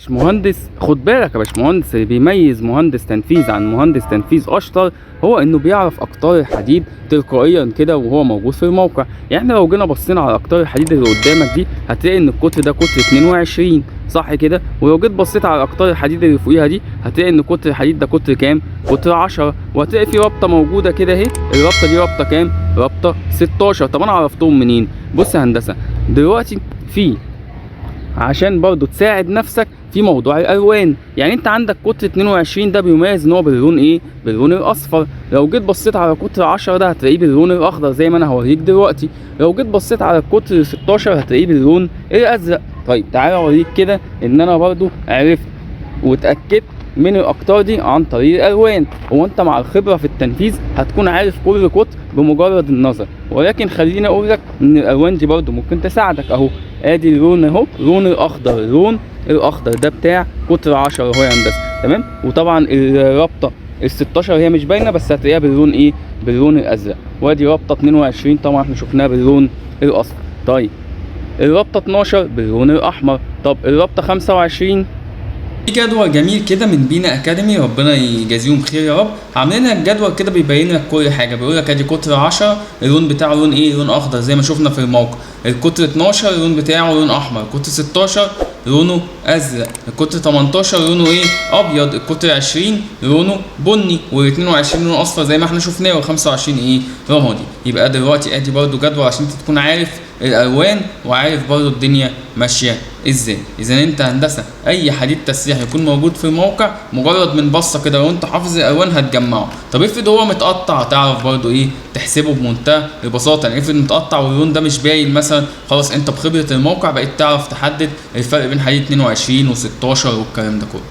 باشمهندس خد بالك يا باشمهندس، اللي بيميز مهندس تنفيذ عن مهندس تنفيذ اشطر هو انه بيعرف اقطار الحديد تلقائيا كده وهو موجود في الموقع. يعني احنا لو جينا بصينا على اقطار الحديد اللي قدامك دي هتلاقي ان القطر ده قطر 22 صح كده، ولو جيت بصيت على اقطار الحديد اللي فوقيها دي هتلاقي ان قطر الحديد ده قطر كام؟ قطر 10، وهتلاقي في رابطه موجوده كده اهي، الرابطه دي رابطه كام؟ رابطه 16. طب انا عرفتهم منين؟ بص يا هندسه، دلوقتي في عشان برضو تساعد نفسك في موضوع الالوان. يعني انت عندك قطر 22 ده بيميز ان هو باللون ايه؟ باللون الاصفر. لو جيت بصيت على قطر 10 ده هتلاقيه باللون الاخضر زي ما انا هوريك دلوقتي. لو جيت بصيت على القطر 16 هتلاقيه باللون الازرق. طيب تعالى اوريك كده ان انا برضو عرفت واتاكدت من الاقطار دي عن طريق الالوان. هو انت مع الخبره في التنفيذ هتكون عارف كل قطر بمجرد النظر، ولكن خليني اقول لك ان الالوان دي برضو ممكن تساعدك. اهو ادي اللون اهو، لون الاخضر، اللون الاخضر ده بتاع قطر 10 اهو يا هندسه، تمام. وطبعا الرابطه ال 16 هي مش باينه بس هتلاقيها باللون ايه؟ باللون الازرق. وادي رابطه 22 طبعا احنا شفناها باللون الاصفر. طيب الرابطه 12 باللون الاحمر. طب الرابطه 25 في جدول جميل كده من بينا اكاديمي، ربنا يجازيهم خير يا رب. عاملين لك جدول كده بيبين لك كل حاجه، بيقول لك ادي قطر 10 اللون بتاعه لون ايه؟ لون اخضر زي ما شفنا في الموقع. القطر 12 اللون بتاعه لون احمر. القطر 16 لونه ازرق. القطر 18 لونه ايه؟ ابيض. القطر 20 لونه بني، وال22 لونه اصفر زي ما احنا شفناه، وال25 ايه؟ رمادي. يبقى دلوقتي ادي برده جدول عشان انت تكون عارف الالوان وعارف برضه الدنيا ماشيه ازاي. اذا انت هندسه اي حديد تسليح يكون موجود في الموقع مجرد من بصه كده لو انت حافظ الالوان هتجمعه. طب افرض هو متقطع تعرف برضه ايه؟ تحسبه بمنتهى البساطه. يعني افرض متقطع واللون ده مش باين مثلا، خلاص انت بخبره الموقع بقيت تعرف تحدد الفرق بين حديد 22 و16 والكلام ده كله.